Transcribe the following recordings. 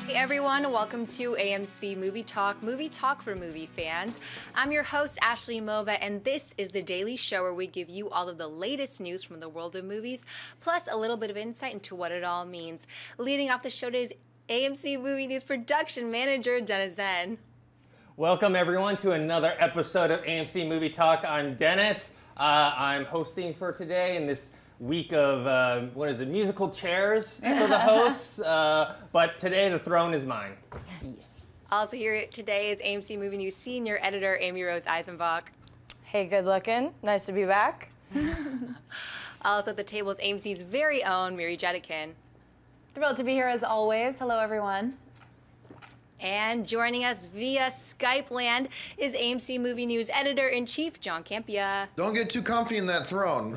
Hey everyone, welcome to AMC Movie Talk for movie fans. I'm your host, Ashley Mova, and this is the daily show where we give you all of the latest news from the world of movies, plus a little bit of insight into what it all means. Leading off the show today is AMC Movie News Production Manager, Dennis Zen. Welcome everyone to another episode of AMC Movie Talk. I'm Dennis. I'm hosting for today in this week of, musical chairs for the hosts. But today the throne is mine. Yes. Also here today is AMC Movie News Senior Editor Amy Rose Eisenbach. Hey, good looking. Nice to be back. Also at the table is AMC's very own Miri Jetikin. Thrilled to be here as always. Hello, everyone. And joining us via Skype land is AMC Movie News Editor-in-Chief John Campia. Don't get too comfy in that throne.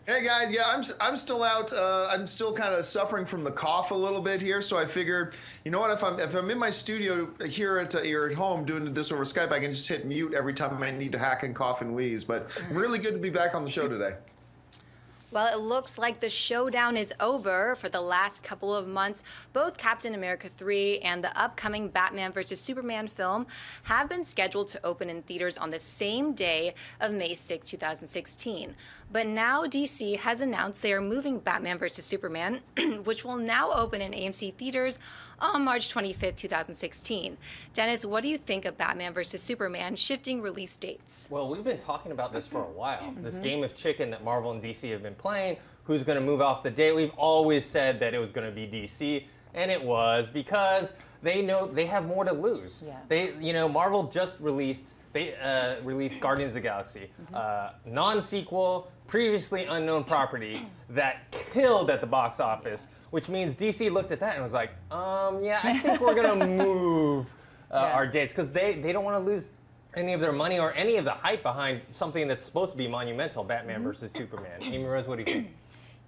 Hey guys, yeah, I'm still out. I'm still kind of suffering from the cough a little bit here, so I figured, you know what? If I'm in my studio here at home doing this over Skype, I can just hit mute every time I need to hack and cough and wheeze. But really good to be back on the show today. Well, it looks like the showdown is over for the last couple of months. Both Captain America 3 and the upcoming Batman vs. Superman film have been scheduled to open in theaters on the same day of May 6, 2016. But now DC has announced they are moving Batman vs. Superman, which will now open in AMC theaters on March 25, 2016. Dennis, what do you think of Batman vs. Superman shifting release dates? Well, we've been talking about this for a while. This game of chicken that Marvel and DC have been playing, who's going to move off the date. We've always said that it was going to be DC, and it was because they know they have more to lose. Yeah. Marvel just released Guardians of the Galaxy, non-sequel, previously unknown property that killed at the box office, which means DC looked at that and was like, yeah, I think we're going to move our dates because they don't want to lose any of their money or any of the hype behind something that's supposed to be monumental, Batman versus Superman. Amy Rose, what do you think?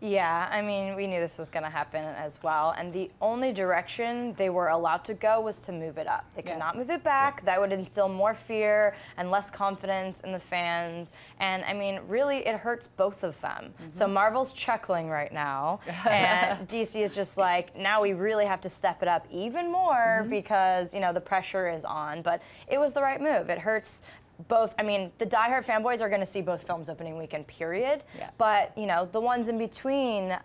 Yeah, I mean, we knew this was going to happen as well, and the only direction they were allowed to go was to move it up. They could not move it back. That would instill more fear and less confidence in the fans, and I mean, really, it hurts both of them. So Marvel's chuckling right now, and DC is just like, now we really have to step it up even more because, the pressure is on, but it was the right move. It hurts both. I mean, the diehard fanboys are going to see both films opening weekend, period. Yeah. But, the ones in between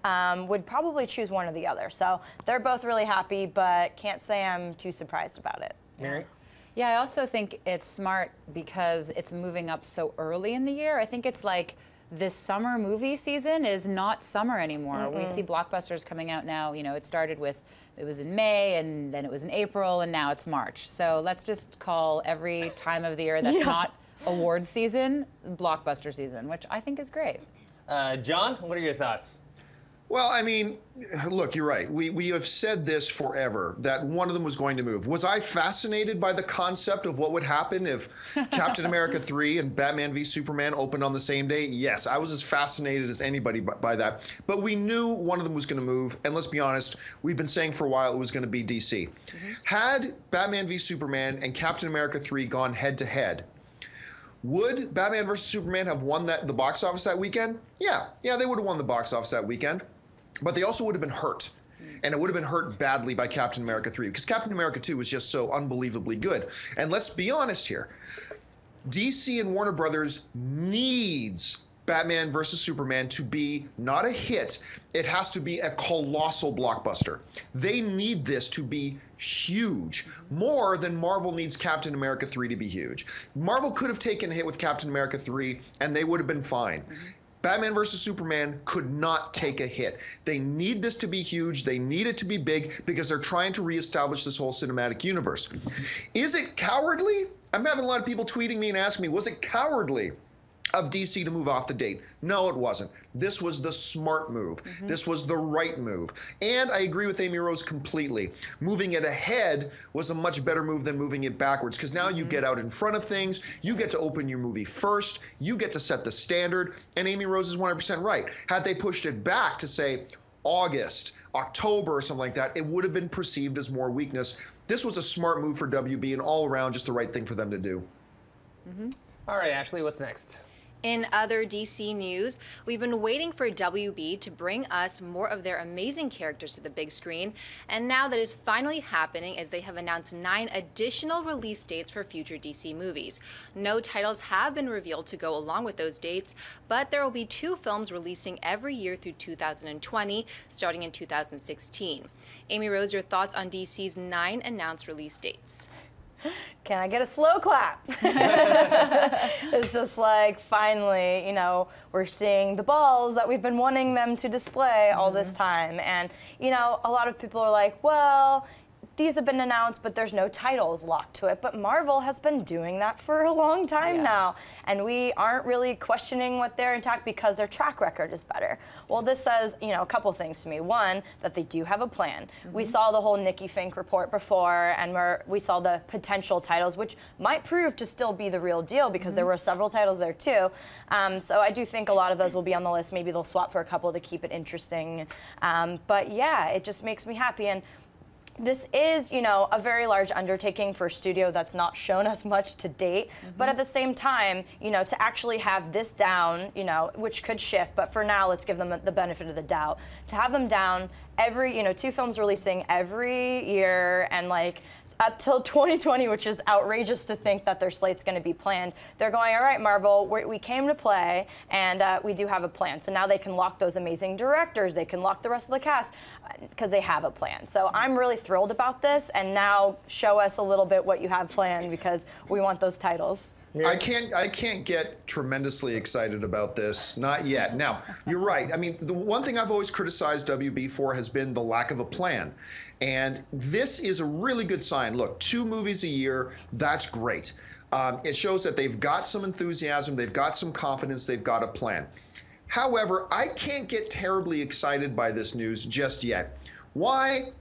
would probably choose one or the other. So they're both really happy, but can't say I'm too surprised about it. Mary? Yeah, I also think it's smart because it's moving up so early in the year. I think it's like this summer movie season is not summer anymore. We see blockbusters coming out now. It started with, it was in May, and then it was in April, and now it's March. So let's just call every time of the year that's not award season, blockbuster season, which I think is great. John, what are your thoughts? Well, I mean, look, you're right. We have said this forever, that one of them was going to move. Was I fascinated by the concept of what would happen if Captain America 3 and Batman v Superman opened on the same day? Yes, I was as fascinated as anybody by that. But we knew one of them was going to move, and let's be honest, we've been saying for a while it was going to be DC. Had Batman v Superman and Captain America 3 gone head-to-head, would Batman vs. Superman have won the box office that weekend? Yeah, they would have won the box office that weekend. But they also would have been hurt. And it would have been hurt badly by Captain America 3 because Captain America 2 was just so unbelievably good. And let's be honest here. DC and Warner Brothers needs Batman vs. Superman to be not a hit. It has to be a colossal blockbuster. They need this to be huge, more than Marvel needs Captain America 3 to be huge. Marvel could have taken a hit with Captain America 3 and they would have been fine. Batman vs. Superman could not take a hit. They need this to be huge. They need it to be big because they're trying to reestablish this whole cinematic universe. Is it cowardly? I'm having a lot of people tweeting me and asking me, was it cowardly of DC to move off the date? No, it wasn't. This was the smart move. This was the right move. And I agree with Amy Rose completely. Moving it ahead was a much better move than moving it backwards because now you get out in front of things, you get to open your movie first, you get to set the standard, and Amy Rose is 100% right. Had they pushed it back to say August, October or something like that, it would have been perceived as more weakness. This was a smart move for WB and all around just the right thing for them to do. All right, Ashley, what's next? In other DC news, we've been waiting for WB to bring us more of their amazing characters to the big screen, and now that is finally happening as they have announced 9 additional release dates for future DC movies. No titles have been revealed to go along with those dates, but there will be 2 films releasing every year through 2020, starting in 2016. Amy Rose, your thoughts on DC's 9 announced release dates? Can I get a slow clap? It's just like, finally, you know, we're seeing the balls that we've been wanting them to display all this time. And, you know, a lot of people are like, well, these have been announced, but there's no titles locked to it. But Marvel has been doing that for a long time now. And we aren't really questioning what they're intact because their track record is better. Well, this says, you know, a couple things to me. One, that they do have a plan. We saw the whole Nikki Fink report before, and we saw the potential titles, which might prove to still be the real deal because there were several titles there too. So I do think a lot of those will be on the list. Maybe they'll swap for a couple to keep it interesting. But yeah, it just makes me happy. And this is, you know, a very large undertaking for a studio that's not shown us much to date. But at the same time, you know, to actually have this down, you know, which could shift, but for now, let's give them the benefit of the doubt. To have them down every, you know, 2 films releasing every year and like up till 2020, which is outrageous to think that their slate's going to be planned. They're going, all right, Marvel, we came to play, and we do have a plan. So now they can lock those amazing directors. They can lock the rest of the cast because they have a plan. So I'm really thrilled about this, and now show us a little bit what you have planned because we want those titles. I can't get tremendously excited about this, not yet. Now, you're right. I mean, the one thing I've always criticized WB for has been the lack of a plan. And this is a really good sign. Look, 2 movies a year, that's great. It shows that they've got some enthusiasm, they've got some confidence, they've got a plan. However, I can't get terribly excited by this news just yet. Why?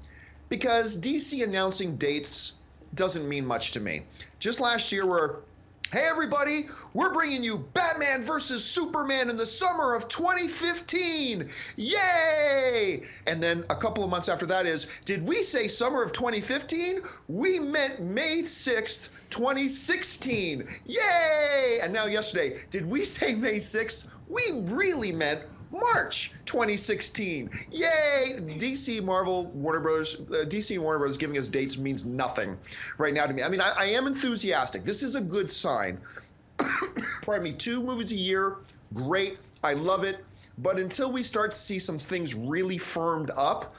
Because DC announcing dates doesn't mean much to me. Just last year, hey everybody, we're bringing you Batman vs. Superman in the summer of 2015. Yay! And then a couple of months after that is, did we say summer of 2015? We meant May 6th, 2016. Yay! And now yesterday, did we say May 6th? We really meant March 2016. Yay! DC, Marvel, Warner Brothers, DC and Warner Brothers giving us dates means nothing right now to me. I mean, I am enthusiastic. This is a good sign. Pardon me, 2 movies a year, great. I love it. But until we start to see some things really firmed up,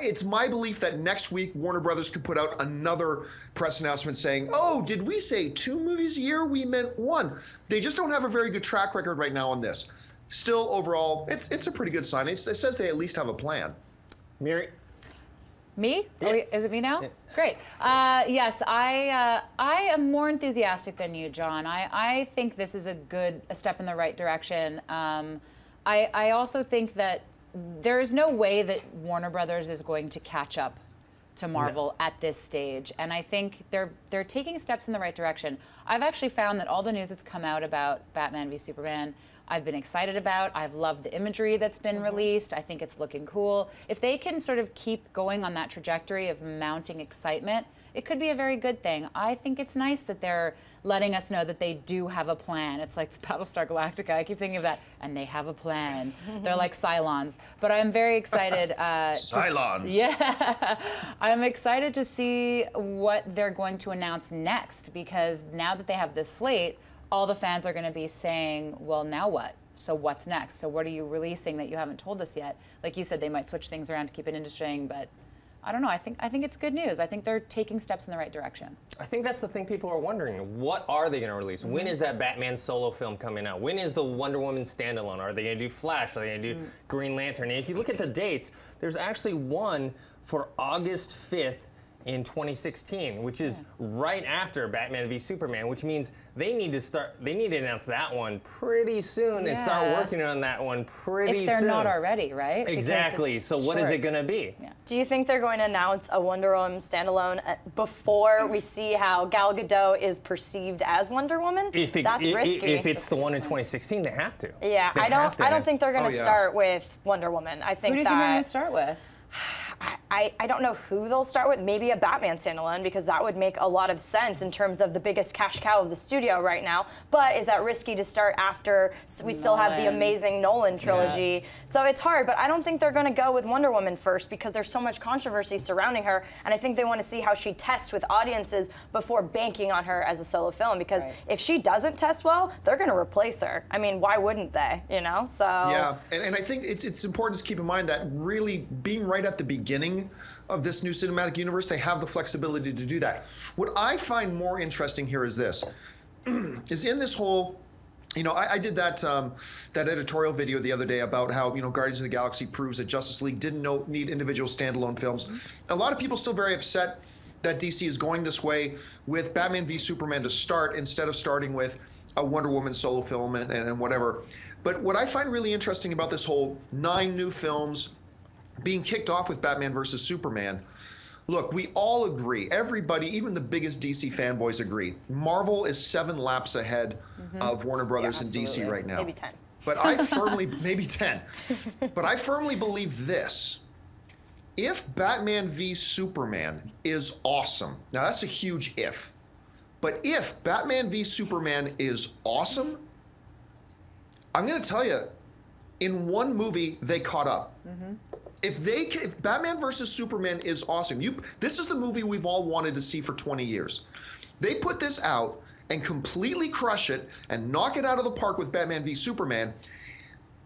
it's my belief that next week Warner Brothers could put out another press announcement saying, oh, did we say 2 movies a year? We meant 1. They just don't have a very good track record right now on this. Still, overall, it's a pretty good sign. It says they at least have a plan. Mary? Me? Yes. Is it me now? Yeah. Great. Yes, I am more enthusiastic than you, John. I think this is a step in the right direction. I also think that there is no way that Warner Brothers is going to catch up to Marvel at this stage, and I think they're taking steps in the right direction. I've actually found that all the news that's come out about Batman v Superman, I've been excited about. I've loved the imagery that's been released. I think it's looking cool. If they can sort of keep going on that trajectory of mounting excitement, it could be a very good thing. I think it's nice that they're letting us know that they do have a plan. It's like Battlestar Galactica. I keep thinking of that. And they have a plan. They're like Cylons. But I'm very excited. Cylons. Yeah. I'm excited to see what they're going to announce next, because now that they have this slate, all the fans are going to be saying, well, now what? So what's next? So what are you releasing that you haven't told us yet? Like you said, they might switch things around to keep it interesting, but I don't know. I think it's good news. I think they're taking steps in the right direction. I think that's the thing people are wondering. What are they going to release? When is that Batman solo film coming out? When is the Wonder Woman standalone? Are they going to do Flash? Are they going to do Green Lantern? And if you look at the dates, there's actually one for August 5th in 2016, which is right after Batman v Superman, which means they need to announce that one pretty soon and start working on that one pretty soon. If they're not already, right? Exactly. So what is it going to be? Yeah. Do you think they're going to announce a Wonder Woman standalone before we see how Gal Gadot is perceived as Wonder Woman? That's risky. If it's the one in 2016, they have to. Yeah, I don't think they're going to start with Wonder Woman. I think Who do you think they're going to start with? I don't know who they'll start with. Maybe a Batman standalone, because that would make a lot of sense in terms of the biggest cash cow of the studio right now. But is that risky to start after we still have the amazing Nolan trilogy? So it's hard, but I don't think they're going to go with Wonder Woman first, because there's so much controversy surrounding her, and I think they want to see how she tests with audiences before banking on her as a solo film, because if she doesn't test well, they're going to replace her. I mean, why wouldn't they, you know? So yeah, and I think it's important to keep in mind that really being right at the beginning of this new cinematic universe, they have the flexibility to do that. What I find more interesting here is this, is in this whole, you know, I did that that editorial video the other day about how, you know, Guardians of the Galaxy proves that Justice League didn't need individual standalone films. A lot of people still very upset that DC is going this way with Batman v Superman to start, instead of starting with a Wonder Woman solo film and whatever. But what I find really interesting about this whole 9 new films being kicked off with Batman versus Superman, look, we all agree, everybody, even the biggest DC fanboys agree, Marvel is 7 laps ahead of Warner Brothers and DC right now. Maybe 10. But I firmly, maybe 10. But I firmly believe this. If Batman v Superman is awesome, now that's a huge if, but if Batman v Superman is awesome, I'm going to tell you, in one movie, they caught up. If Batman versus Superman is awesome, this is the movie we've all wanted to see for 20 years. They put this out and completely crush it and knock it out of the park with Batman v Superman.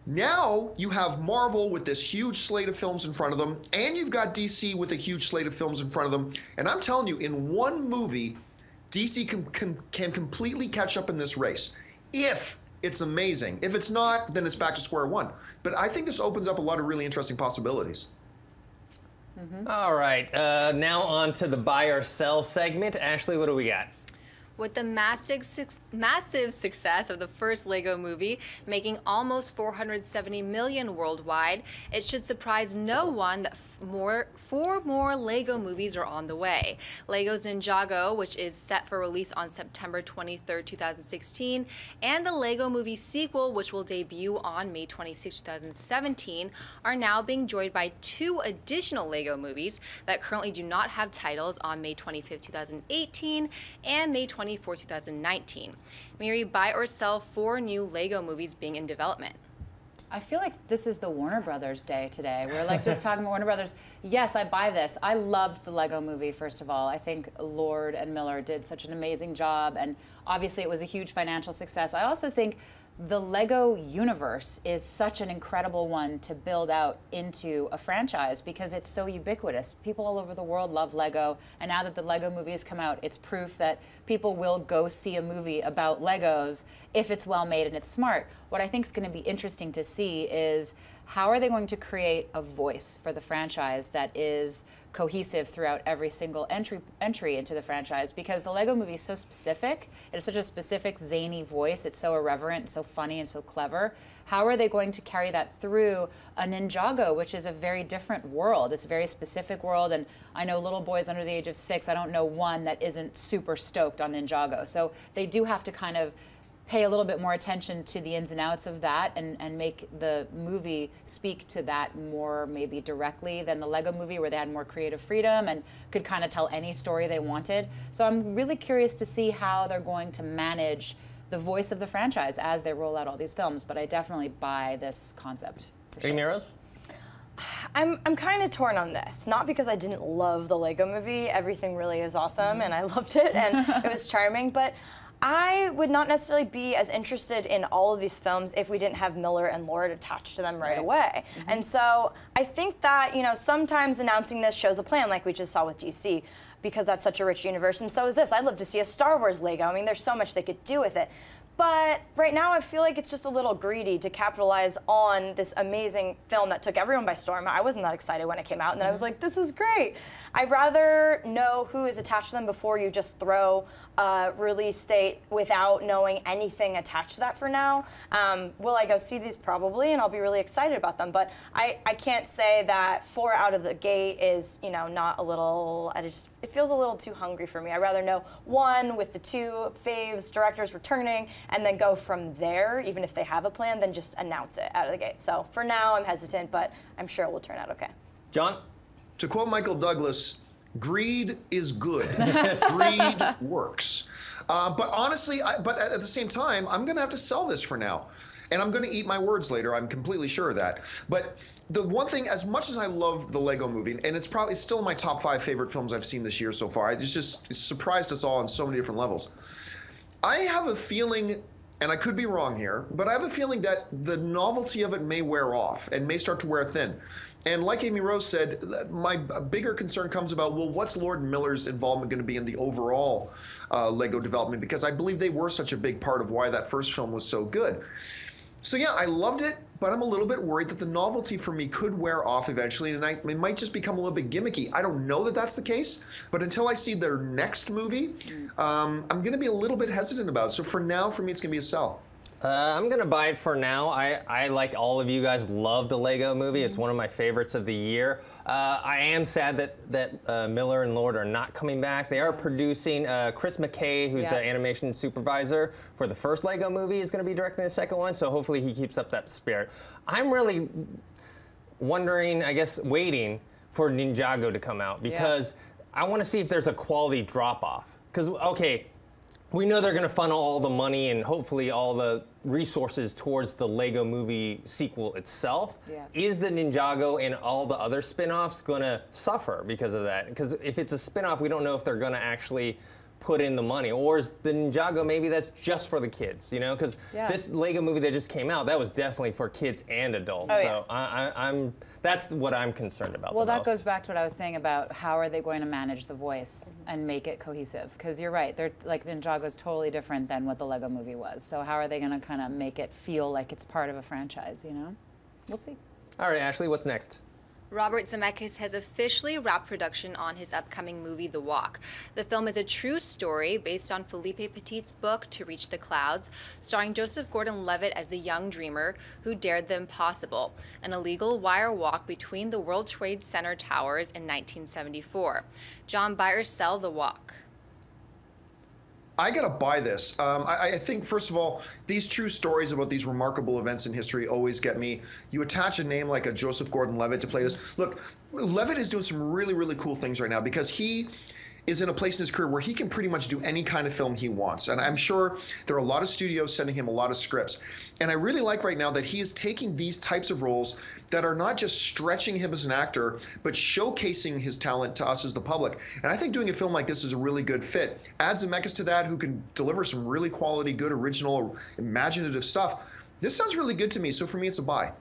Now you have Marvel with this huge slate of films in front of them, and you've got DC with a huge slate of films in front of them. And I'm telling you, in one movie, DC can completely catch up in this race. If it's amazing. If it's not, then it's back to square one. But I think this opens up a lot of really interesting possibilities. All right, now on to the buy or sell segment. Ashley, what do we got? With the massive success of the first Lego movie, making almost $470 million worldwide, it should surprise no one that 4 more Lego movies are on the way. Lego's Ninjago, which is set for release on September 23, 2016, and the Lego movie sequel, which will debut on May 26, 2017, are now being joined by 2 additional Lego movies that currently do not have titles on May 25, 2018 and May 24, 2019. Miri, buy or sell 4 new Lego movies being in development? I feel like this is the Warner Brothers day today. We're like just talking about Warner Brothers. Yes, I buy this. I loved the Lego movie, first of all. I think Lord and Miller did such an amazing job, and obviously it was a huge financial success. I also think the Lego universe is such an incredible one to build out into a franchise because it's so ubiquitous. People all over the world love Lego, and now that the Lego movie has come out, it's proof that people will go see a movie about Legos if it's well made and it's smart. What I think is going to be interesting to see is how are they going to create a voice for the franchise that is cohesive throughout every single entry into the franchise, because the Lego movie is so specific. It has such a specific zany voice. It's so irreverent and so funny and so clever. How are they going to carry that through a Ninjago, which is a very different world? It's a very specific world, and I know little boys under the age of 6, I don't know one that isn't super stoked on Ninjago. So they do have to kind of pay a little bit more attention to the ins and outs of that and make the movie speak to that more maybe directly than the Lego movie, where they had more creative freedom and could kind of tell any story they wanted. So I'm really curious to see how they're going to manage the voice of the franchise as they roll out all these films, but I definitely buy this concept. Amy Rose? I'm kind of torn on this, not because I didn't love the Lego movie. Everything really is awesome, and I loved it, and it was charming, but I would not necessarily be as interested in all of these films if we didn't have Miller and Lord attached to them right away. And so I think that, you know, sometimes announcing this shows a plan, like we just saw with DC, because that's such a rich universe, and so is this. I'd love to see a Star Wars Lego. I mean, there's so much they could do with it. But right now I feel like it's just a little greedy to capitalize on this amazing film that took everyone by storm. I wasn't that excited when it came out, and then I was like, this is great. I'd rather know who is attached to them before you just throw a release date without knowing anything attached to that for now. Will I go see these? Probably, and I'll be really excited about them. But I can't say that 4 out of the gate is, you know, not a little, it feels a little too hungry for me. I'd rather know 1 with the 2 faves directors returning, and then go from there, even if they have a plan, than just announce it out of the gate. So for now, I'm hesitant, but I'm sure it will turn out okay. John? To quote Michael Douglas, greed is good. Greed works. But honestly, but at the same time, I'm going to have to sell this for now. And I'm going to eat my words later. I'm completely sure of that. But the one thing, as much as I love the Lego Movie, and it's still in my top 5 favorite films I've seen this year so far. It's surprised us all on so many different levels. I have a feeling, and I could be wrong here, but I have a feeling that the novelty of it may wear off and may start to wear thin. And like Amy Rose said, my bigger concern comes about, well, what's Lord and Miller's involvement going to be in the overall Lego development? Because I believe they were such a big part of why that first film was so good. So yeah, I loved it, but I'm a little bit worried that the novelty for me could wear off eventually, and it might just become a little bit gimmicky. I don't know that that's the case, but until I see their next movie, I'm going to be a little bit hesitant about it. So for now, for me, it's going to be a sell. I'm going to buy it for now. I, like all of you guys, love the Lego Movie. It's one of my favorites of the year. I am sad that Miller and Lord are not coming back. They are producing Chris McKay, who's the animation supervisor for the first Lego Movie, is going to be directing the second one, so hopefully he keeps up that spirit. I'm really wondering, I guess, waiting for Ninjago to come out, because I want to see if there's a quality drop-off. Because, okay, we know they're going to funnel all the money and hopefully all the resources towards the Lego Movie sequel itself. Is the Ninjago and all the other spin-offs going to suffer because of that? Because if it's a spin-off, we don't know if they're going to actually put in the money. Or is the Ninjago, maybe that's just for the kids, you know? Because this Lego Movie that just came out, that was definitely for kids and adults. So that's what I'm concerned about. Well, that goes back to what I was saying about how are they going to manage the voice and make it cohesive? Because you're right, they're like Ninjago is totally different than what the Lego Movie was. So how are they going to kind of make it feel like it's part of a franchise, you know? We'll see. All right, Ashley, what's next? Robert Zemeckis has officially wrapped production on his upcoming movie, The Walk. The film is a true story based on Philippe Petit's book, To Reach the Clouds, starring Joseph Gordon-Levitt as the young dreamer who dared the impossible, an illegal wire walk between the World Trade Center towers in 1974. John, buy or sell The Walk? I gotta buy this. I think, first of all, these true stories about these remarkable events in history always get me. You attach a name like a Joseph Gordon-Levitt to play this. Look, Levitt is doing some really, really cool things right now because he is in a place in his career where he can pretty much do any kind of film he wants. And I'm sure there are a lot of studios sending him a lot of scripts. And I really like right now that he is taking these types of roles that are not just stretching him as an actor, but showcasing his talent to us as the public. And I think doing a film like this is a really good fit. Add Zemeckis to that, who can deliver some really quality, good, original, imaginative stuff. This sounds really good to me, so for me, it's a buy.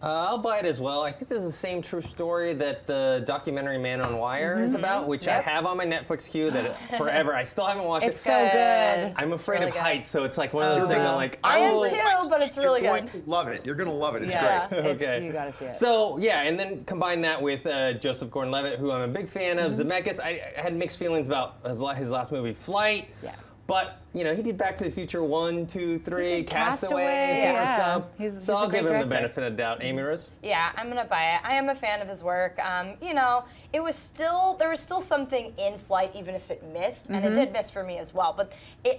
I'll buy it as well. I think this is the same true story that the documentary Man on Wire is about, which I have on my Netflix queue that forever. I still haven't watched it. It's so good. I'm afraid of heights, so it's like one of those things I'm like, I am too, but it's really You're good. going to love it. You're going to love it. It's great. Okay. You gotta see it. So, yeah, and then combine that with Joseph Gordon-Levitt, who I'm a big fan of. Zemeckis, I had mixed feelings about his last movie, Flight. But, you know, he did Back to the Future 1, 2, 3, Castaway, Forrest Gump. So I'll give him the benefit of the doubt. Amy Rose? Yeah, I'm gonna buy it. I am a fan of his work. You know, there was still something in Flight, even if it missed, and it did miss for me as well. But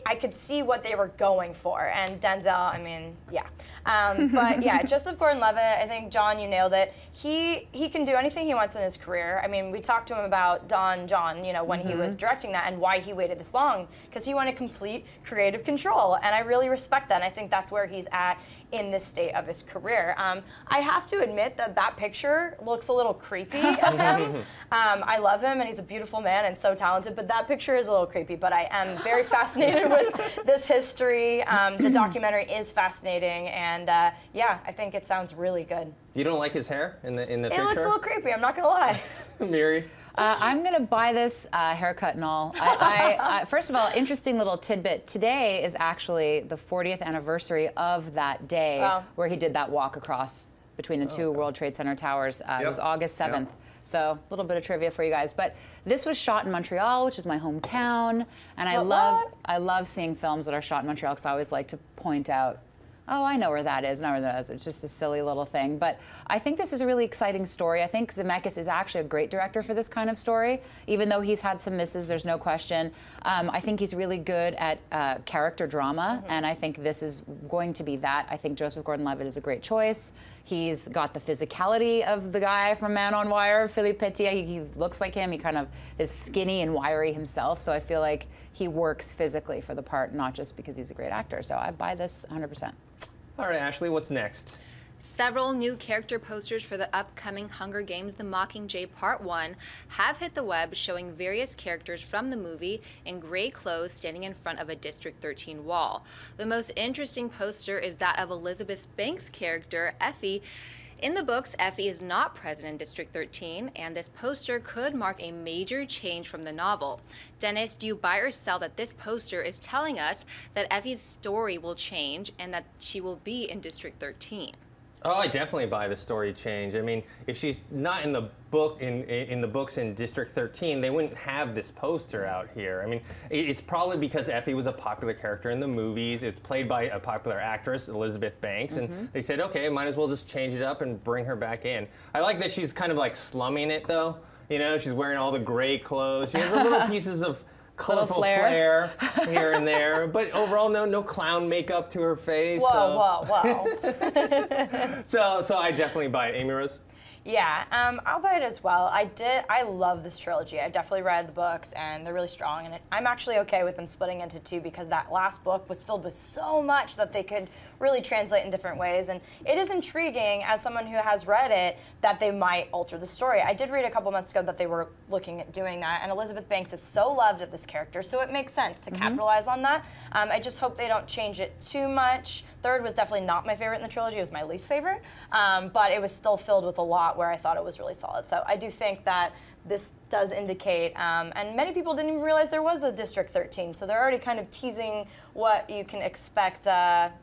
I could see what they were going for, and Denzel. I mean, yeah. But yeah, Joseph Gordon-Levitt. I think John, you nailed it. He can do anything he wants in his career. I mean, we talked to him about Don John, you know, when he was directing that, and why he waited this long, because he wanted complete creative control, and I really respect that. And I think that's where he's at in this state of his career. I have to admit that picture looks a little creepy of him. I love him, and he's a beautiful man and so talented, but that picture is a little creepy. But I am very fascinated with this history. The documentary is fascinating, and yeah, I think it sounds really good. You don't like his hair in the picture? It looks a little creepy, I'm not gonna lie. Miri? I'm going to buy this haircut and all. First of all, interesting little tidbit. Today is actually the 40th anniversary of that day where he did that walk across between the two World Trade Center towers. It was August 7th. So a little bit of trivia for you guys. But this was shot in Montreal, which is my hometown. And I love seeing films that are shot in Montreal because I always like to point out, oh, I know where that is, know where that is. It's just a silly little thing. But I think this is a really exciting story. I think Zemeckis is actually a great director for this kind of story, even though he's had some misses, there's no question. I think he's really good at character drama, and I think this is going to be that. I think Joseph Gordon-Levitt is a great choice. He's got the physicality of the guy from Man on Wire, Philippe Petit. He looks like him. He kind of is skinny and wiry himself. So I feel like he works physically for the part, not just because he's a great actor. So I buy this 100%. All right, Ashley, what's next? Several new character posters for the upcoming Hunger Games: The Mockingjay Part 1 have hit the web, showing various characters from the movie in gray clothes standing in front of a District 13 wall. The most interesting poster is that of Elizabeth Banks' character, Effie. In the books, Effie is not present in District 13, and this poster could mark a major change from the novel. Dennis, do you buy or sell that this poster is telling us that Effie's story will change and that she will be in District 13? Oh, I definitely buy the story change. I mean, if she's not in the book in the books in District 13, they wouldn't have this poster out here. I mean, it's probably because Effie was a popular character in the movies. It's played by a popular actress, Elizabeth Banks, and they said, okay, might as well just change it up and bring her back in. I like that she's kind of like slumming it, though. You know, she's wearing all the gray clothes. She has little pieces of colorful flair here and there, but overall, no clown makeup to her face. Whoa. So I definitely buy it. Amy Rose? Yeah, I'll buy it as well. I love this trilogy. I definitely read the books, and they're really strong. And I'm actually okay with them splitting into two because that last book was filled with so much that they could really translate in different ways. And it is intriguing, as someone who has read it, that they might alter the story. I did read a couple months ago that they were looking at doing that, and Elizabeth Banks is so loved at this character, so it makes sense to capitalize on that. I just hope they don't change it too much. Third was definitely not my favorite in the trilogy. It was my least favorite, but it was still filled with a lot where I thought it was really solid. So I do think that this does indicate, and many people didn't even realize there was a District 13, so they're already kind of teasing what you can expect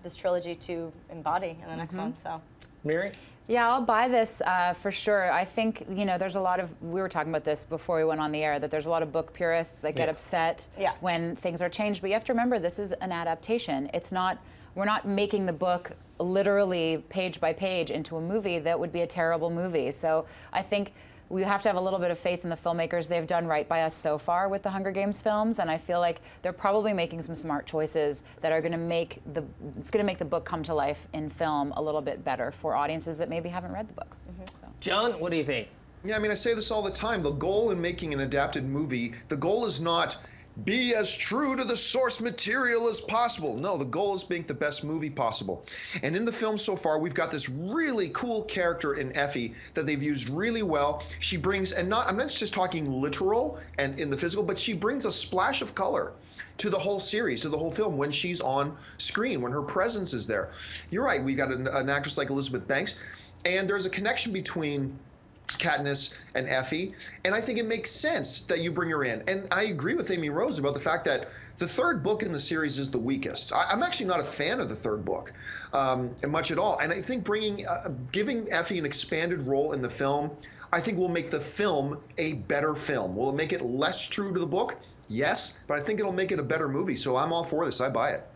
this trilogy to embody in the next one. So, Miri? Yeah, I'll buy this for sure. I think, you know, there's a lot of, we were talking about this before we went on the air, that there's a lot of book purists that get upset when things are changed, but you have to remember this is an adaptation. It's not, we're not making the book literally page by page into a movie. That would be a terrible movie. So I think we have to have a little bit of faith in the filmmakers. They've done right by us so far with the Hunger Games films, and I feel like they're probably making some smart choices that are going to make the book come to life in film a little bit better for audiences that maybe haven't read the books. So. John, what do you think? Yeah, I mean, I say this all the time. The goal in making an adapted movie, the goal is not be as true to the source material as possible. No, the goal is make the best movie possible. And in the film so far, we've got this really cool character in Effie that they've used really well. She brings, and I'm not just talking literal and in the physical, but she brings a splash of color to the whole series, to the whole film when she's on screen, when her presence is there. You're right, we got an actress like Elizabeth Banks, and there's a connection between Katniss and Effie, and I think it makes sense that you bring her in. And I agree with Amy Rose about the fact that the third book in the series is the weakest. I'm actually not a fan of the third book much at all, and I think giving Effie an expanded role in the film, I think will make the film a better film. Will it make it less true to the book? Yes, but I think it'll make it a better movie, so I'm all for this. I buy it.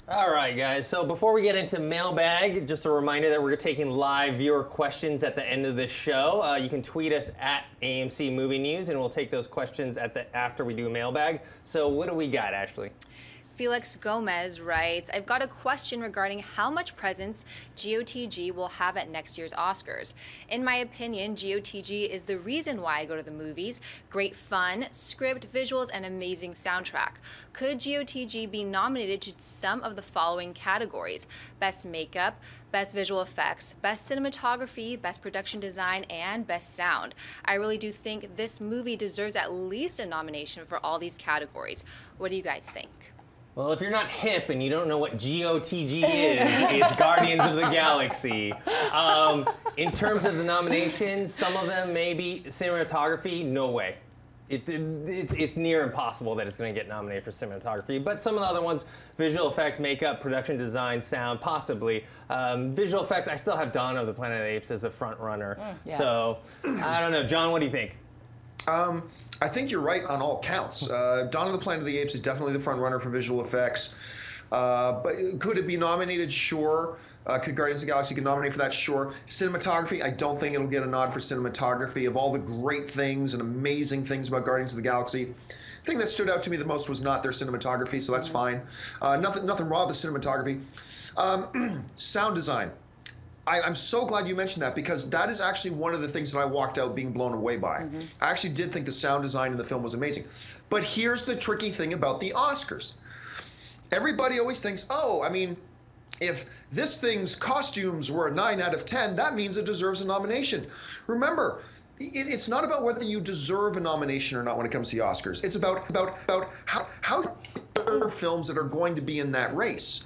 All right, guys. So before we get into mailbag, just a reminder that we're taking live viewer questions at the end of this show. You can tweet us at AMC Movie News, and we'll take those questions after we do mailbag. So what do we got, Ashley? Felix Gomez writes, I've got a question regarding how much presence GOTG will have at next year's Oscars. In my opinion, GOTG is the reason why I go to the movies. Great fun, script, visuals, and amazing soundtrack. Could GOTG be nominated to some of the following categories? Best Makeup, Best Visual Effects, Best Cinematography, Best Production Design, and Best Sound. I really do think this movie deserves at least a nomination for all these categories. What do you guys think? Well, if you're not hip and you don't know what GOTG is, it's Guardians of the Galaxy. In terms of the nominations, some of them maybe cinematography, no way. It's near impossible that it's going to get nominated for cinematography, but some of the other ones, visual effects, makeup, production design, sound, possibly. Visual effects, I still have Dawn of the Planet of the Apes as a front runner. So, I don't know. John, what do you think? I think you're right on all counts. Dawn of the Planet of the Apes is definitely the front runner for visual effects. But could it be nominated? Sure. Could Guardians of the Galaxy get nominated for that? Sure. Cinematography, I don't think it'll get a nod for cinematography. Of all the great things and amazing things about Guardians of the Galaxy, the thing that stood out to me the most was not their cinematography, so that's fine. Nothing wrong with the cinematography. Sound design. I'm so glad you mentioned that, because that is actually one of the things that I walked out being blown away by. I actually did think the sound design in the film was amazing. But here's the tricky thing about the Oscars. Everybody always thinks, oh, I mean, if this thing's costumes were a 9 out of 10, that means it deserves a nomination. Remember, it's not about whether you deserve a nomination or not when it comes to the Oscars. It's about how there are films that are going to be in that race.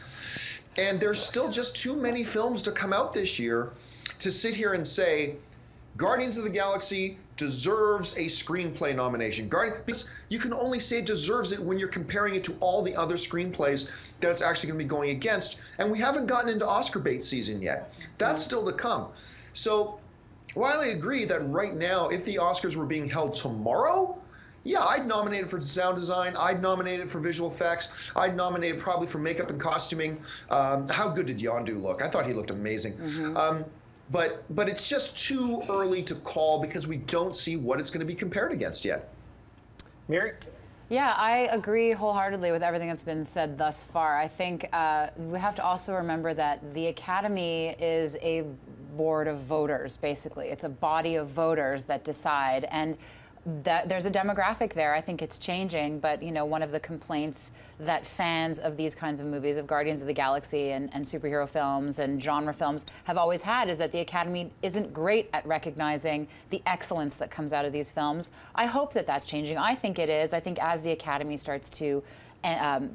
And there's still just too many films to come out this year to sit here and say, Guardians of the Galaxy deserves a screenplay nomination. Because you can only say it deserves it when you're comparing it to all the other screenplays that it's actually going to be going against. And we haven't gotten into Oscar bait season yet. That's still to come. So while I agree that right now, if the Oscars were being held tomorrow, yeah, I'd nominate it for sound design. I'd nominate it for visual effects. I'd nominate it probably for makeup and costuming. How good did Yondu look? I thought he looked amazing. But it's just too early to call because we don't see what it's going to be compared against yet. Mary? Yeah, I agree wholeheartedly with everything that's been said thus far. I think we have to also remember that the Academy is a board of voters, basically. It's a body of voters that decide. And that there's a demographic there. I think it's changing, but you know, one of the complaints that fans of these kinds of movies, of Guardians of the Galaxy and superhero films and genre films have always had, is that the Academy isn't great at recognizing the excellence that comes out of these films. I hope that that's changing. I think it is. I think as the Academy starts to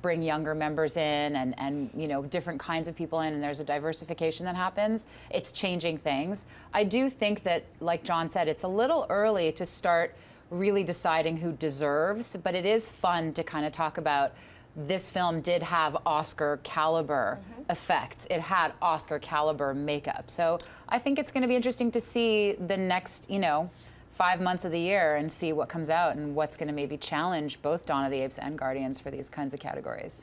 bring younger members in and you know, different kinds of people in, and there's a diversification that happens, it's changing things. I do think that, like John said, it's a little early to start really deciding who deserves, but it is fun to kind of talk about this film did have Oscar caliber effects. It had Oscar caliber makeup. So I think it's going to be interesting to see the next, you know, 5 months of the year and see what comes out and what's going to maybe challenge both Dawn of the Apes and Guardians for these kinds of categories.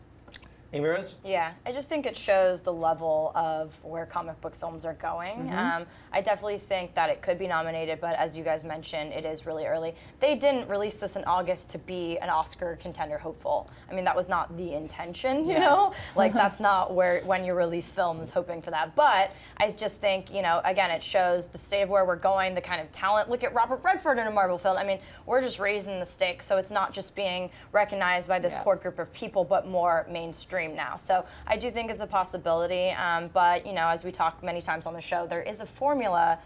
Amy Rose? Yeah, I just think it shows the level of where comic book films are going. I definitely think that it could be nominated, but as you guys mentioned, it is really early. They didn't release this in August to be an Oscar contender hopeful. I mean, that was not the intention, you know? Like, that's not when you release films hoping for that. But I just think, you know, again, it shows the state of where we're going, the kind of talent. Look at Robert Redford in a Marvel film. I mean, we're just raising the stakes, so it's not just being recognized by this core group of people, but more mainstream now. So I do think it's a possibility, but you know, as we talked many times on the show, there is a formula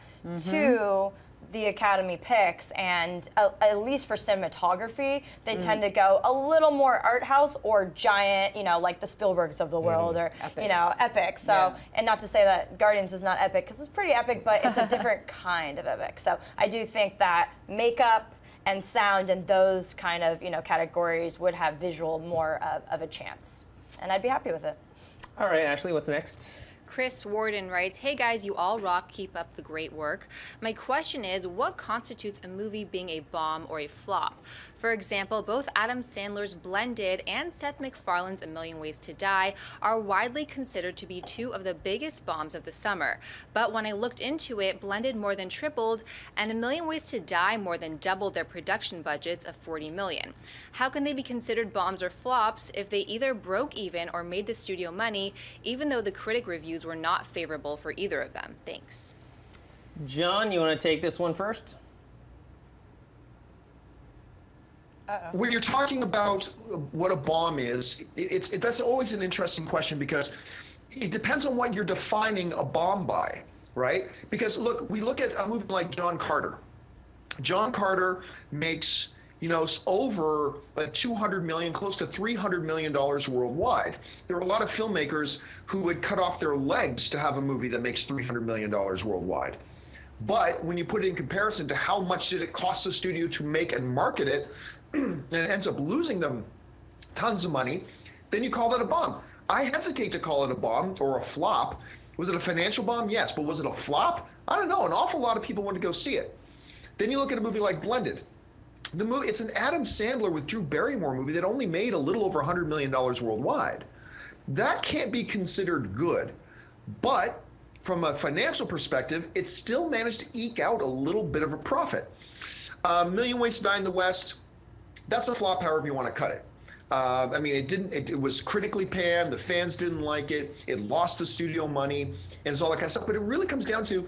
to the Academy picks, and at least for cinematography, they tend to go a little more art house or giant, you know, like the Spielbergs of the world, or epics. You know, epic. So, and not to say that Guardians is not epic, because it's pretty epic, but it's a different kind of epic. So I do think that makeup and sound and those kind of, you know, categories would have visual more of a chance. And I'd be happy with it. All right, Ashley, what's next? Chris Warden writes, hey guys, you all rock, keep up the great work. My question is, what constitutes a movie being a bomb or a flop? For example, both Adam Sandler's Blended and Seth MacFarlane's A Million Ways to Die are widely considered to be two of the biggest bombs of the summer. But when I looked into it, Blended more than tripled and A Million Ways to Die more than doubled their production budgets of $40 million. How can they be considered bombs or flops if they either broke even or made the studio money, even though the critic reviews were not favorable for either of them? Thanks. John, you want to take this one first? When you're talking about what a bomb is, that's always an interesting question, because it depends on what you're defining a bomb by, right? Because look, we look at a movie like John Carter. John Carter makes, you know, over like $200 million, close to $300 million worldwide. There are a lot of filmmakers who would cut off their legs to have a movie that makes $300 million worldwide. But when you put it in comparison to how much did it cost the studio to make and market it, and it ends up losing them tons of money, then you call that a bomb. I hesitate to call it a bomb or a flop. Was it a financial bomb? Yes. But was it a flop? I don't know. An awful lot of people went to go see it. Then you look at a movie like Blended. The movie, it's an Adam Sandler with Drew Barrymore movie that only made a little over $100 million worldwide. That can't be considered good. But from a financial perspective, it still managed to eke out a little bit of a profit. Million Ways to Die in the West, that's a flop however you want to cut it. I mean, it was critically panned. The fans didn't like it. It lost the studio money, and it's all that kind of stuff. But it really comes down to,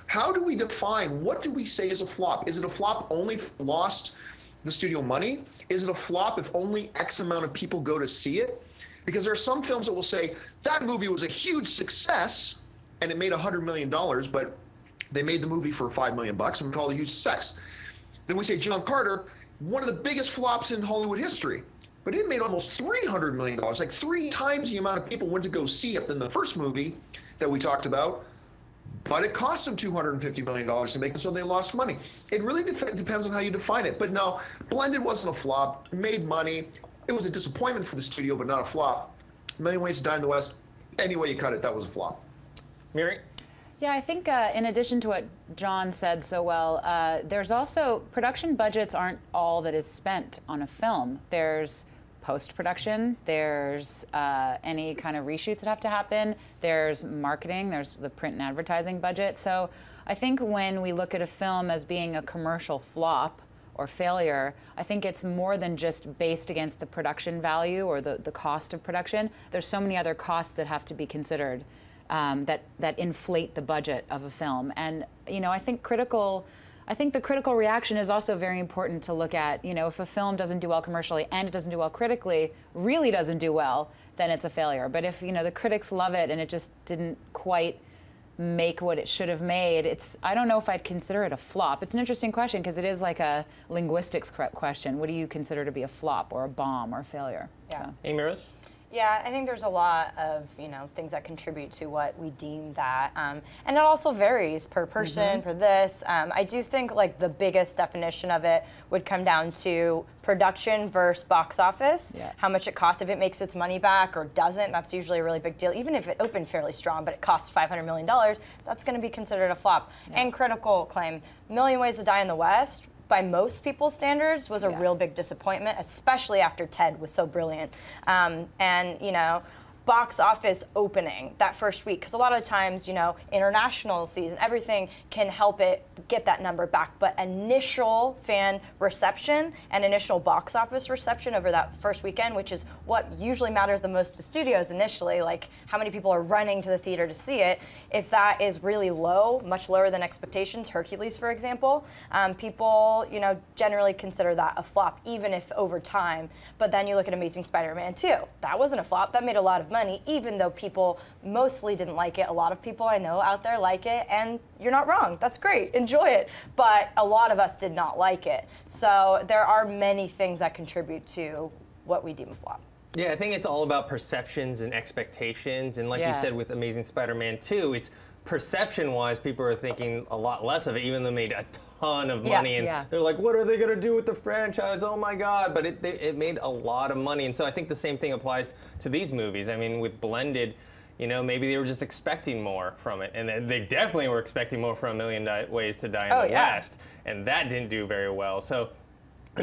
how do we define, what do we say is a flop? Is it a flop only if it lost the studio money? Is it a flop if only X amount of people go to see it? Because there are some films that will say, that movie was a huge success, and it made $100 million, but they made the movie for $5 million, and we call it a huge success. Then we say John Carter, one of the biggest flops in Hollywood history. But it made almost $300 million, like 3 times the amount of people went to go see it than the first movie that we talked about. But it cost them $250 million to make it, so they lost money. It really depends on how you define it. But no, Blended wasn't a flop. It made money. It was a disappointment for the studio, but not a flop. A Million Ways to Die in the West, any way you cut it, that was a flop. Miri? Yeah, I think in addition to what John said so well, there's also, production budgets aren't all that is spent on a film. There's post-production, there's any kind of reshoots that have to happen, there's marketing, there's the print and advertising budget. So I think when we look at a film as being a commercial flop or failure, I think it's more than just based against the production value or the cost of production. There's so many other costs that have to be considered that inflate the budget of a film. And you know, I think the critical reaction is also very important to look at. You know, if a film doesn't do well commercially and it doesn't do well critically, really doesn't do well, then it's a failure. But if, you know, the critics love it and it just didn't quite make what it should have made, I don't know if I'd consider it a flop. It's an interesting question because it is like a linguistics question. What do you consider to be a flop or a bomb or a failure? Yeah. So. Hey, Miros? Yeah, I think there's a lot of, you know, things that contribute to what we deem that, and it also varies per person, per this. I do think like the biggest definition of it would come down to production versus box office, how much it costs. If it makes its money back or doesn't, that's usually a really big deal. Even if it opened fairly strong, but it costs $500 million, that's going to be considered a flop. And critical acclaim. Million Ways to Die in the West, by most people's standards, was a real big disappointment, especially after Ted was so brilliant. And, you know, box office opening that first week, because a lot of times, you know, international season, everything can help it get that number back. But initial fan reception and initial box office reception over that first weekend, which is what usually matters the most to studios initially, like how many people are running to the theater to see it, if that is really low, much lower than expectations, Hercules, for example, people, you know, generally consider that a flop, even if over time. But then you look at Amazing Spider-Man 2. That wasn't a flop. That made a lot of money, even though people mostly didn't like it. A lot of people I know out there like it, and you're not wrong. That's great. Enjoy it. But a lot of us did not like it. So there are many things that contribute to what we deem a flop. Yeah, I think it's all about perceptions and expectations. And like you said with Amazing Spider-Man 2, it's perception-wise, people are thinking a lot less of it, even though it made a ton of money. And they're like, what are they going to do with the franchise? Oh, my God. But it made a lot of money. And so I think the same thing applies to these movies. I mean, with Blended, you know, maybe they were just expecting more from it. And they definitely were expecting more from A Million Ways to Die in the West. And that didn't do very well. So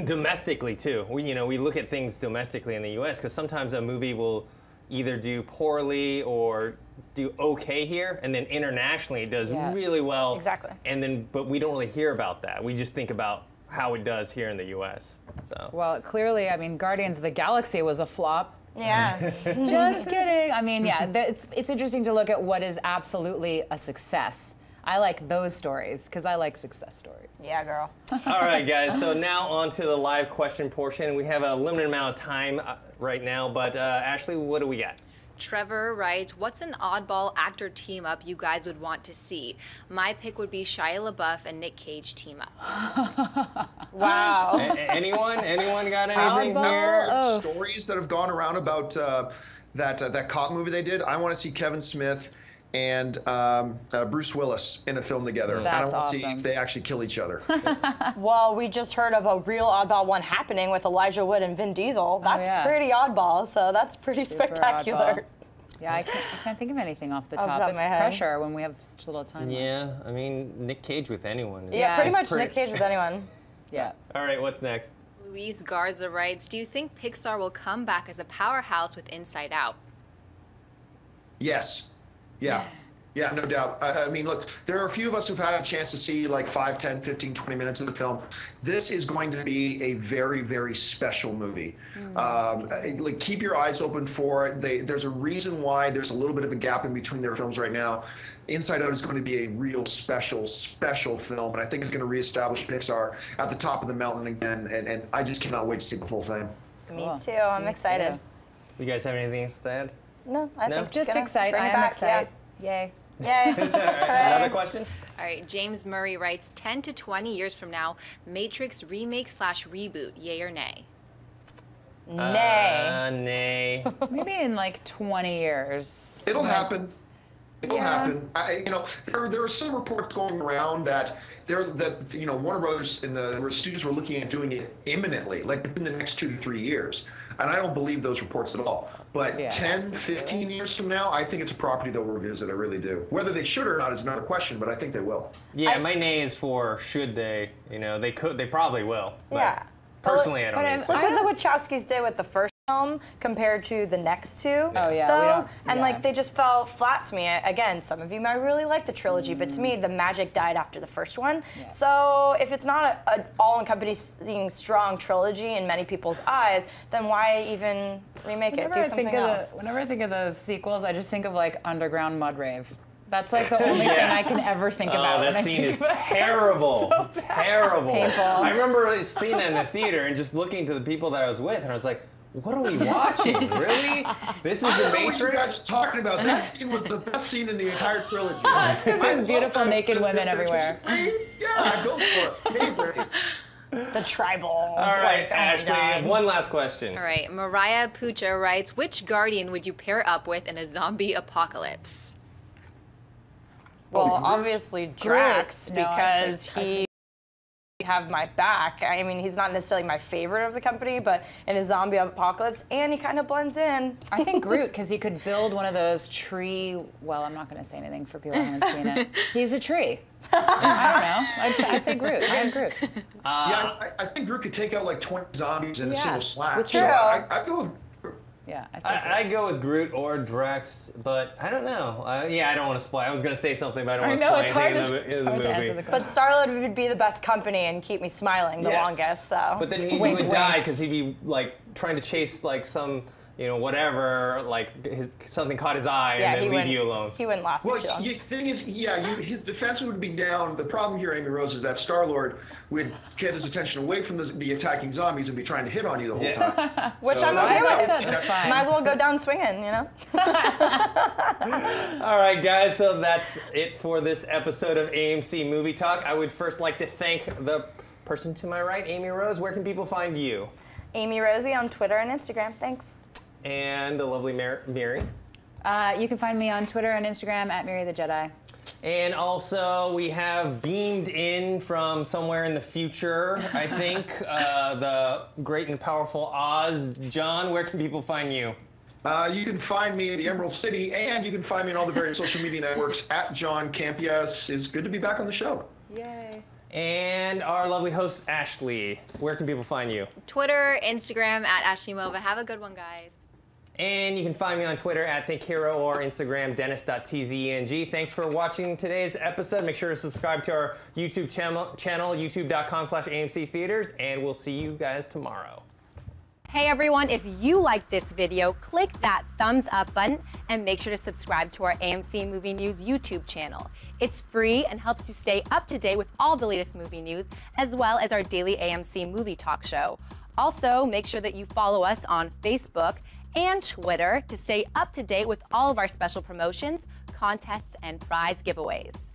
domestically, too. We look at things domestically in the U.S. because sometimes a movie will either do poorly or do okay here, and then internationally it does really well. Exactly. And then, but we don't really hear about that. We just think about how it does here in the U.S. So. Well, clearly, I mean, Guardians of the Galaxy was a flop. Yeah. Just kidding. I mean, yeah, it's interesting to look at what is absolutely a success. I like those stories because I like success stories. Yeah, girl. All right, guys. So now on to the live question portion. We have a limited amount of time right now, but Ashley, what do we got? Trevor writes, what's an oddball actor team up you guys would want to see? My pick would be Shia LaBeouf and Nick Cage team up. Wow. Anyone got anything here? Stories that have gone around about that cop movie they did. I want to see Kevin Smith and Bruce Willis in a film together. That's I don't want to awesome. see if they actually kill each other. Well, we just heard of a real oddball one happening with Elijah Wood and Vin Diesel. That's pretty oddball, so that's pretty spectacular. Oddball. Yeah, I can't think of anything off the top. It's It's pressure when we have such little time. Yeah, I mean, Nick Cage with anyone. Yeah, pretty much Nick Cage with anyone. Yeah. All right, what's next? Luis Garza writes, do you think Pixar will come back as a powerhouse with Inside Out? Yes. Yeah. Yeah, no doubt. I mean, look, there are a few of us who've had a chance to see like 5, 10, 15, 20 minutes of the film. This is going to be a very, very special movie. Like, keep your eyes open for it. There's a reason why there's a little bit of a gap in between their films right now. Inside Out is going to be a real special film, and I think it's going to reestablish Pixar at the top of the mountain again, and I just cannot wait to see the full thing. Me too. I'm excited. You guys have anything else to add? No, I think Just excited. I am excited. Yay. Yay. Another question? All right, James Murray writes, 10 to 20 years from now, Matrix remake / reboot, yay or nay? Nay. Nay. Maybe in like 20 years. It'll happen. It'll happen. There are some reports going around that Warner Brothers and the studios were looking at doing it imminently, like within the next 2 to 3 years. And I don't believe those reports at all. But 10, 15 years from now, I think it's a property they'll revisit. I really do. Whether they should or not is another question, but I think they will. Yeah, my nay is for should they. They probably will. But Yeah. personally, I don't think so. Look what the Wachowskis did with the first film compared to the next two. Oh, yeah, though, we don't- and yeah. like they just fell flat to me. Again, some of you might really like the trilogy, but to me, the magic died after the first one. Yeah. So if it's not an all-encompassing strong trilogy in many people's eyes, then why even remake it? Do something else. Whenever I think of those sequels, I just think of like Underground Mud Rave. That's like the only thing I can ever think about. Oh, when that I scene think is about it. terrible. Terrible. Painful. I remember seeing that in the theater and just looking to the people that I was with, and I was like, what are we watching? Really? This is the What you guys Matrix? are talking about? That scene was the best scene in the entire trilogy. Because there's beautiful naked women everywhere. Yeah, go for it. Favorite. The tribal. All right, Ashley, one last question. All right, Mariah Pucha writes, which Guardian would you pair up with in a zombie apocalypse? Well, obviously Drax, No, I because he have my back. I mean, he's not necessarily my favorite of the company, but in a zombie apocalypse, and he kind of blends in. I think Groot, because he could build one of those tree. Well, I'm not going to say anything for people who haven't seen it. He's a tree. I don't know. I say Groot. I am Groot. I think Groot could take out like 20 zombies in a single slash. Which So is- I go with Yeah, I say Groot. I'd go with Groot or Drax, but I don't know. I don't want to spoil. I was going to say something, but I don't want to know, spoil it's hard anything in the hard to answer movie. the But Star-Lord would be the best company and keep me smiling the Yes. longest. So. But then he Wink, would wink. die because he'd be like trying to chase like some, whatever, like something caught his eye and then leave you alone. He wouldn't last Well, too long. the thing is, his defense would be down. The problem here, Amy Rose, is that Star-Lord would get his attention away from the attacking zombies and be trying to hit on you the whole time. Which So- I'm okay with. That's fine. Might as well go down swinging, you know? All right, guys, so that's it for this episode of AMC Movie Talk. I would first like to thank the person to my right, Amy Rose. Where can people find you? Amy Rosie on Twitter and Instagram. Thanks. And the lovely Mary. You can find me on Twitter and Instagram at Mary the Jedi. And also, we have beamed in from somewhere in the future, I think, the great and powerful Oz. John, where can people find you? You can find me in the Emerald City, and you can find me on all the various social media networks at John Campias. It's good to be back on the show. Yay. And our lovely host, Ashley. Where can people find you? Twitter, Instagram at Ashley Mova. Have a good one, guys. And you can find me on Twitter at ThinkHero or Instagram, Dennis.tzeng. Thanks for watching today's episode. Make sure to subscribe to our YouTube channel youtube.com/AMC Theaters, and we'll see you guys tomorrow. Hey everyone, if you liked this video, click that thumbs up button and make sure to subscribe to our AMC Movie News YouTube channel. It's free and helps you stay up to date with all the latest movie news, as well as our daily AMC Movie Talk show. Also, make sure that you follow us on Facebook and Twitter to stay up to date with all of our special promotions, contests, and prize giveaways.